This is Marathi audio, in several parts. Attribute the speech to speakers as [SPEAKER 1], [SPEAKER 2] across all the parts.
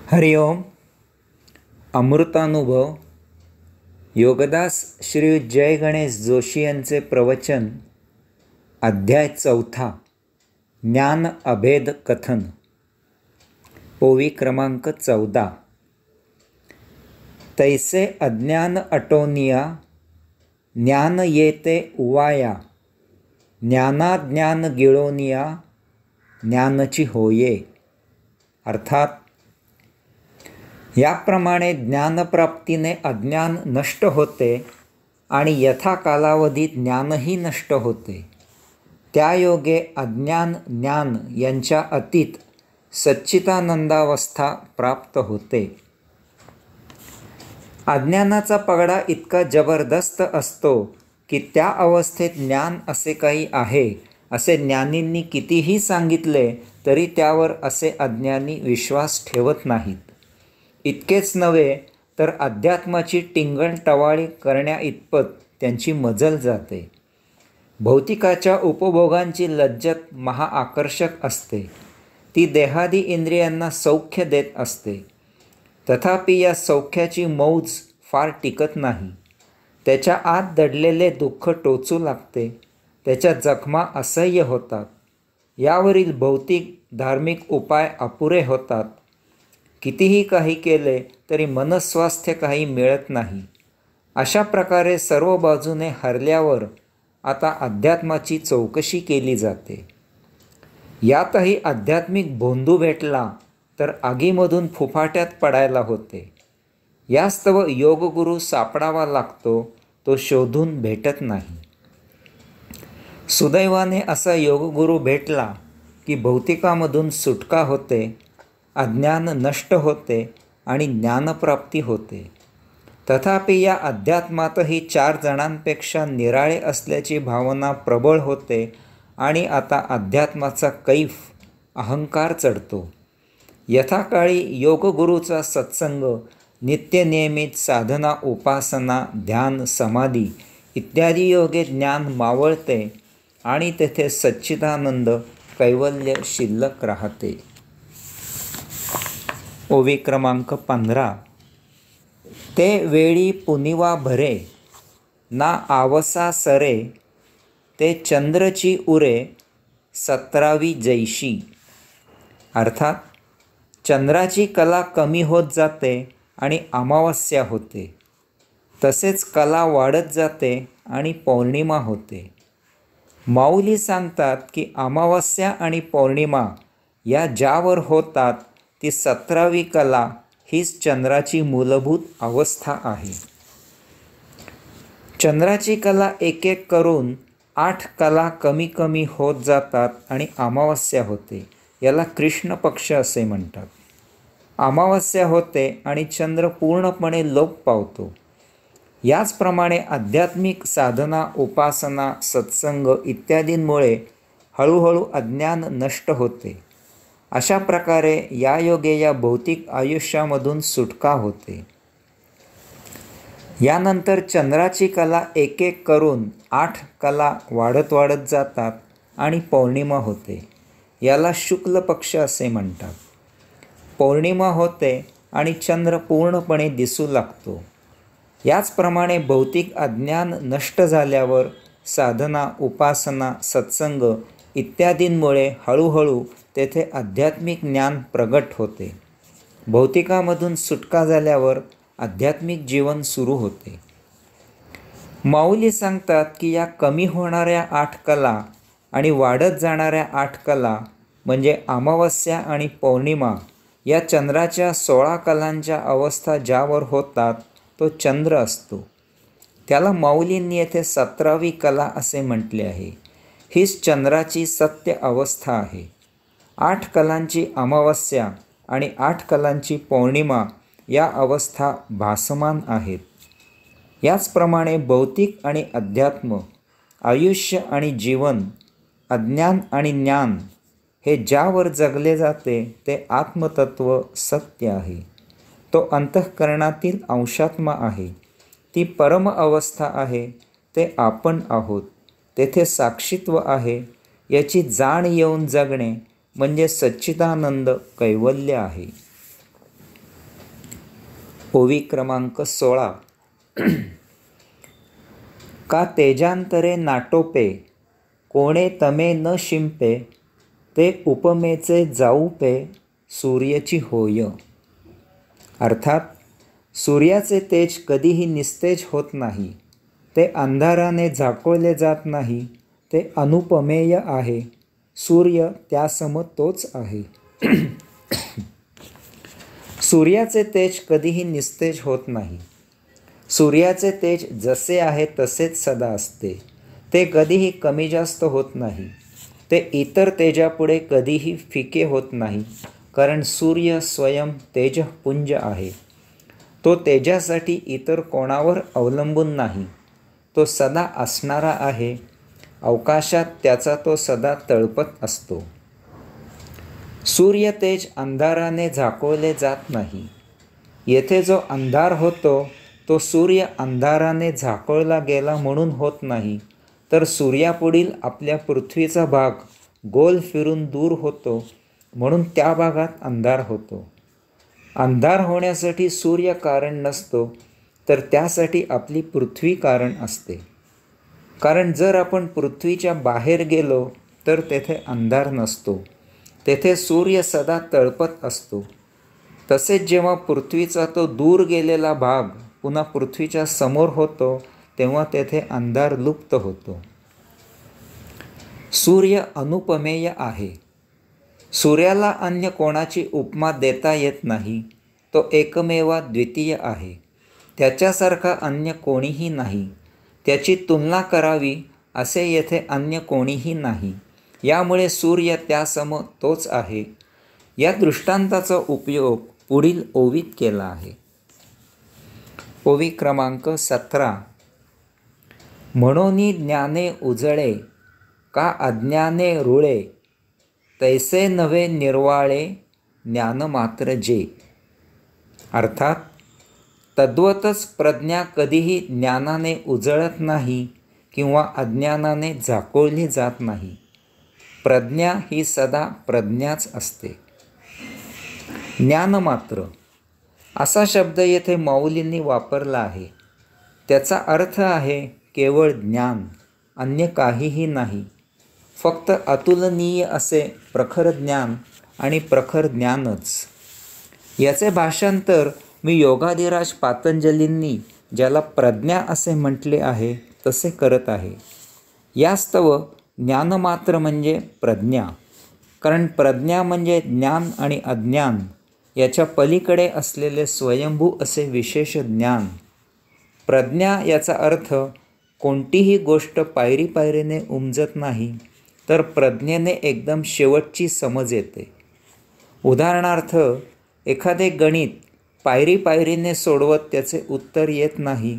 [SPEAKER 1] हरिओम. अमृतानुभव योगदास श्री जय गणेश जोशी यांचे प्रवचन. अध्याय 4. ज्ञान अभेद कथन. ओवी क्रमांक 14. तैसे अज्ञान अटोनिया ज्ञान येते उवाया, ज्ञानाज्ञान गिळोनिया ज्ञानची होये. अर्थात याप्रमाणे ज्ञानप्राप्तीने अज्ञान नष्ट होते आणि यथा कालावधीत ज्ञानही नष्ट होते. त्यायोगे अज्ञान ज्ञान यांच्या अतीत सच्चिदानंदावस्था प्राप्त होते. अज्ञानाचा पगडा इतका जबरदस्त असतो की त्या अवस्थेत ज्ञान असे काही आहे असे ज्ञानींनी कितीही सांगितले तरी त्यावर असे अज्ञानी विश्वास ठेवत नाहीत. इतकेच नव्हे तर अध्यात्माची टिंगलटवाळी करण्याइतपत त्यांची मजल जाते. भौतिकाच्या उपभोगांची लज्जत महाआकर्षक असते. ती देहादी इंद्रियांना सौख्य देत असते. तथापि या सौख्याची मौज फार टिकत नाही. त्याच्या आत दडलेले दुःख टोचू लागते. त्याच्या जखमा असह्य होतात. यावरील भौतिक धार्मिक उपाय अपुरे होतात. कितीही काही केले तरी मनस्वास्थ्य काही मिळत नाही. अशा प्रकारे सर्व बाजूने हरल्यावर आता अध्यात्माची चौकशी केली जाते. यातही आध्यात्मिक भोंदू भेटला तर आगीमधून फुफाट्यात पडायला होते. यास्तव योगगुरू सापडावा लागतो, तो शोधून भेटत नाही. सुदैवाने असा योगगुरू भेटला की भौतिकामधून सुटका होते, अज्ञान नष्ट होते आणि ज्ञानप्राप्ती होते. तथापि या अध्यात्मातही 4 जणांपेक्षा निराळे असल्याची भावना प्रबळ होते आणि आता अध्यात्माचा कैफ अहंकार चढतो. यथाकाळी योगगुरूचा सत्संग, नित्यनियमित साधना, उपासना, ध्यान, समाधी इत्यादी योगे ज्ञान मावळते आणि तेथे सच्चिदानंद कैवल्य शिल्लक राहते. ओवी क्रमांक 15. ते वेळी पुनिवा भरे ना आवसा सरे, ते चंद्रची उरे 17वी जैशी. अर्थात चंद्राची कला कमी होत जाते आणि अमावस्या होते. तसेच कला वाढत जाते आणि पौर्णिमा होते. माऊली सांगतात की अमावस्या आणि पौर्णिमा या ज्यावर होतात ती 17वी कला हीच चंद्राची मूलभूत अवस्था आहे. चंद्राची कला एक एक करून 8 कला कमी कमी होत जातात आणि अमावस्या होते. याला कृष्ण पक्ष असे म्हणतात. अमावस्या होते आणि चंद्र पूर्णपणे लोप पावतो. याचप्रमाणे आध्यात्मिक साधना, उपासना, सत्संग इत्यादींमुळे हळूहळू अज्ञान नष्ट होते. अशा प्रकारे यायोगे या भौतिक आयुष्यामधून सुटका होते. यानंतर चंद्राची कला एक एक करून 8 कला वाढत वाढत जातात आणि पौर्णिमा होते. याला शुक्ल पक्ष असे म्हणतात. पौर्णिमा होते आणि चंद्र पूर्णपणे दिसू लागतो. याचप्रमाणे भौतिक अज्ञान नष्ट झाल्यावर साधना, उपासना, सत्संग इत्यादींमुळे हळूहळू तेथे आध्यात्मिक ज्ञान प्रगट होते. भौतिकामधून सुटका झाल्यावर आध्यात्मिक जीवन सुरू होते. माऊली सांगतात की या कमी होणाऱ्या 8 कला आणि वाढत जाणाऱ्या 8 कला म्हणजे अमावस्या आणि पौर्णिमा या चंद्राच्या 16 कलांच्या अवस्था ज्यावर होतात तो चंद्र असतो. त्याला माऊलींनी येथे 17वी कला असे म्हटले आहे. हीच चंद्राची सत्य अवस्था आहे. 8 कलांची अमावस्या आणि 8 कलांची पौर्णिमा या अवस्था भासमान आहेत. याचप्रमाणे भौतिक आणि अध्यात्म, आयुष्य आणि जीवन, अज्ञान आणि ज्ञान हे ज्यावर जगले जाते ते आत्मतत्व सत्य आहे. तो अंतःकरणातील अंशात्मा आहे. ती परम अवस्था आहे. ते आपण आहोत. तेथे साक्षीत्व आहे. याची जाण येऊन जगणे म्हणजे सच्चिदानंद कैवल्य आहे. ओवी क्रमांक 16. का तेजांतरे नाटोपे, कोणे तमे न शिंपे, ते उपमेचे जाऊ पे, सूर्याची होय. अर्थात सूर्याचे तेज कधीही निस्तेज होत नाही, ते अंधाराने झाकोळले जात नाही, ते अनुपमेय आहे. सूर्य त्यासम तोच आहे. सूर्याचे तेज कधीही निस्तेज होत नाही. सूर्याचे तेज जसे आहे तसेच सदा असते. ते कधीही कमी जास्त होत नाही. ते इतर तेजापुढे कधीही फिके होत नाही, कारण सूर्य स्वयं तेजपुंज आहे. तो तेजासाठी इतर कोणावर अवलंबून नाही. तो सदा असणारा आहे. अवकाशात त्याचा तो सदा तळपत असतो. सूर्य तेज अंधाराने झाकोळले जात नाही. येथे जो अंधार होतो तो सूर्य अंधाराने झाकोळला गेला म्हणून होत नाही, तर सूर्यापुढील आपल्या पृथ्वीचा भाग गोल फिरून दूर होतो म्हणून त्या भागात अंधार होतो. अंधार होण्यासाठी सूर्य कारण नसतो, तर त्यासाठी आपली पृथ्वी कारण असते. कारण जर आपण पृथ्वीच्या बाहेर गेलो तर तेथे अंधार नसतो. तेथे सूर्य सदा तळपत असतो. तसेच जेव्हा पृथ्वीचा तो दूर गेलेला भाग पुन्हा पृथ्वीच्या समोर होतो तेव्हा तेथे अंधार लुप्त होतो. सूर्य अनुपमेय आहे. सूर्याला अन्य कोणाची उपमा देता येत नाही. तो एकमेवा द्वितीय आहे. त्याच्यासारखा अन्य कोणीही नाही. त्याची तुलना करावी असे येथे अन्य कोणीही नाही. यामुळे सूर्य त्यासम तोच आहे. या दृष्टांताचा उपयोग पुढील ओवीत केला आहे. ओवी क्रमांक 17. म्हणोनी ज्ञाने उजळे, का अज्ञाने रुळे, तैसे नव्हे निर्वाळे, ज्ञान मात्र जे. अर्थात तद्वतच प्रज्ञा कधीही ज्ञानाने उजळत नाही किंवा अज्ञानाने झाकोळली जात नाही. प्रज्ञा ही सदा प्रज्ञाच असते. ज्ञानमात्र असा शब्द येथे माऊलींनी वापरला आहे. त्याचा अर्थ आहे केवळ ज्ञान, अन्य काहीही नाही. फक्त अतुलनीय असे प्रखर ज्ञान आणि प्रखर ज्ञानच. याचे भाषांतर मी योगाधिराज पातंजलींनी ज्याला प्रज्ञा असे म्हटले आहे तसे करत आहे. यास्तव ज्ञानमात्र म्हणजे प्रज्ञा. कारण प्रज्ञा म्हणजे ज्ञान आणि अज्ञान याच्या पलीकडे असलेले स्वयंभू असे विशेष ज्ञान. प्रज्ञा याचा अर्थ कोणतीही गोष्ट पायरी पायरीने उमजत नाही, तर प्रज्ञेने एकदम शेवटची समज येते. उदाहरणार्थ एखादे गणित पायरी पायरीने सोडवत त्याचे उत्तर येत नाही,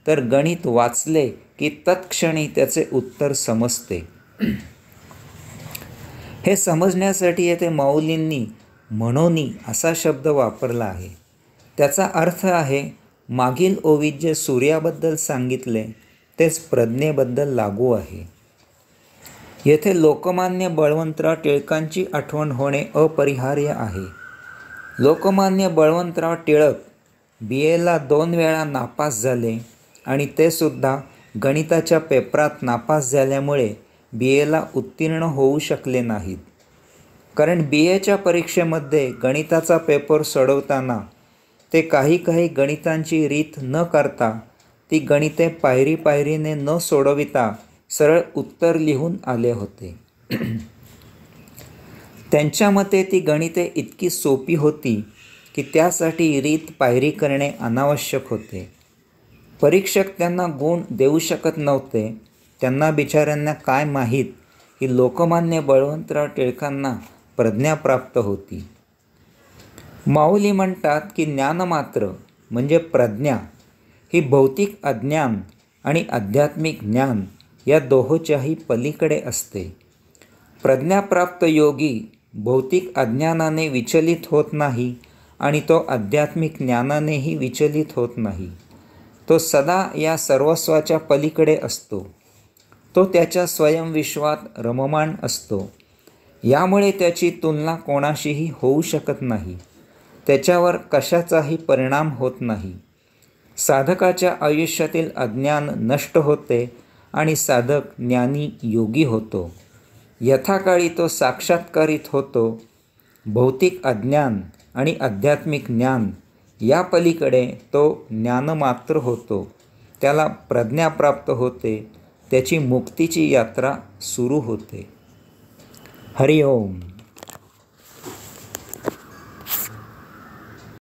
[SPEAKER 1] तर गणित वाचले की तत्क्षणी त्याचे उत्तर समजते. हे समजण्यासाठी येथे माऊलींनी म्हणोनी असा शब्द वापरला आहे. त्याचा अर्थ आहे मागील ओवीत जे सूर्याबद्दल सांगितले तेच प्रज्ञेबद्दल लागू आहे. येथे लोकमान्य बळवंतराव टिळकांची आठवण होणे अपरिहार्य आहे. लोकमान्य बळवंतराव टिळक BAला 2 वेळा नापास झाले आणि ते सुद्धा गणिताच्या पेपरात नापास झाल्यामुळे BAला उत्तीर्ण होऊ शकले नाहीत. कारण BAच्या परीक्षेमध्ये गणिताचा पेपर सोडवताना ते काही गणितांची रीत न करता ती गणिते पायरी पायरीने न सोडविता सरळ उत्तर लिहून आले होते. त्यांच्या मते ती गणिते इतकी सोपी होती की त्यासाठी रीत पायरी करणे अनावश्यक होते. परीक्षक त्यांना गुण देऊ शकत नव्हते. त्यांना बिचाऱ्यांना काय माहीत की लोकमान्य बळवंतराव टिळकांना प्रज्ञा प्राप्त होती. माऊली म्हणतात की ज्ञानमात्र म्हणजे प्रज्ञा ही भौतिक अज्ञान आणि आध्यात्मिक ज्ञान या दोहोच्याही पलीकडे असते. प्रज्ञाप्राप्त योगी भौतिक अज्ञानाने विचलित होत नाही आणि तो आध्यात्मिक ज्ञानानेही विचलित होत नाही. तो सदा या सर्वस्वाच्या पलीकडे असतो. तो त्याच्या स्वयंविश्वात रममाण असतो. यामुळे त्याची तुलना कोणाशीही होऊ शकत नाही. त्याच्यावर कशाचाही परिणाम होत नाही. साधकाच्या आयुष्यातील अज्ञान नष्ट होते आणि साधक ज्ञानी योगी होतो. यथाकाळी तो साक्षात्कारित होतो. भौतिक अज्ञान आणि आध्यात्मिक ज्ञान या पलीकडे तो ज्ञानमात्र होतो. त्याला प्रज्ञा प्राप्त होते. त्याची मुक्तीची यात्रा सुरू होते. हरि ओम.